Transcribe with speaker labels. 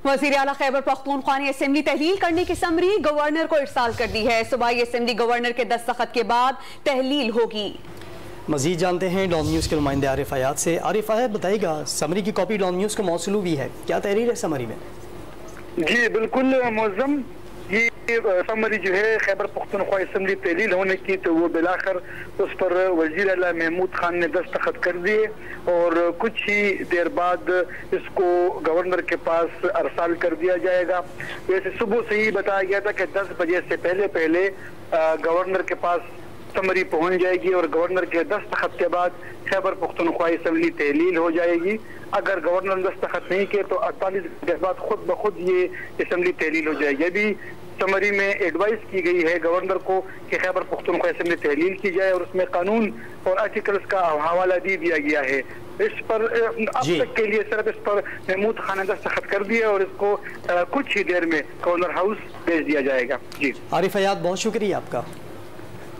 Speaker 1: वज़ीर आला खैबर पख्तूनख्वा ने असेंबली तहलील करने की समरी गवर्नर को इरसाल कर दी है। सूबाई असेंबली गवर्नर के दस्तखत के बाद तहलील होगी।
Speaker 2: मजीद जानते हैं डॉन न्यूज़ के नुमाइंदे आरिफ हयात से। आरिफ हयात बताइएगा, समरी की कॉपी डॉन न्यूज़ को मौसूल हुई है, क्या तहरीर है समरी में?
Speaker 3: जी बिल्कुल मुअज़्ज़म, ये समरी जो है खैबर पख्तूनख्वा असेंबली तहलील होने की, तो वो बिलाखिर उस पर वज़ीर आला महमूद खान ने दस्तखत कर दिए और कुछ ही देर बाद इसको गवर्नर के पास अरसाल कर दिया जाएगा। वैसे सुबह से ही बताया गया था कि 10 बजे से पहले गवर्नर के पास समरी पहुंच जाएगी और गवर्नर के दस्तखत के बाद खैबर पख्तूनख्वा असेंबली तहलील हो जाएगी। अगर गवर्नर ने दस्तखत नहीं किए तो 48 घंटे बाद खुद ब खुद ये असेंबली तहलील हो जाएगी। अभी समरी में एडवाइस की गई है गवर्नर को कि खैबर पख्तूनख्वा असेंबली तहलील की जाए और उसमें कानून और आर्टिकल्स का हवाला दे दिया गया है। इस पर अब तक के लिए सिर्फ इस पर महमूद खान ने दस्तखत कर दिया और इसको कुछ ही देर में गवर्नर हाउस भेज दिया जाएगा। जी
Speaker 2: आरिफ हयात, बहुत शुक्रिया आपका।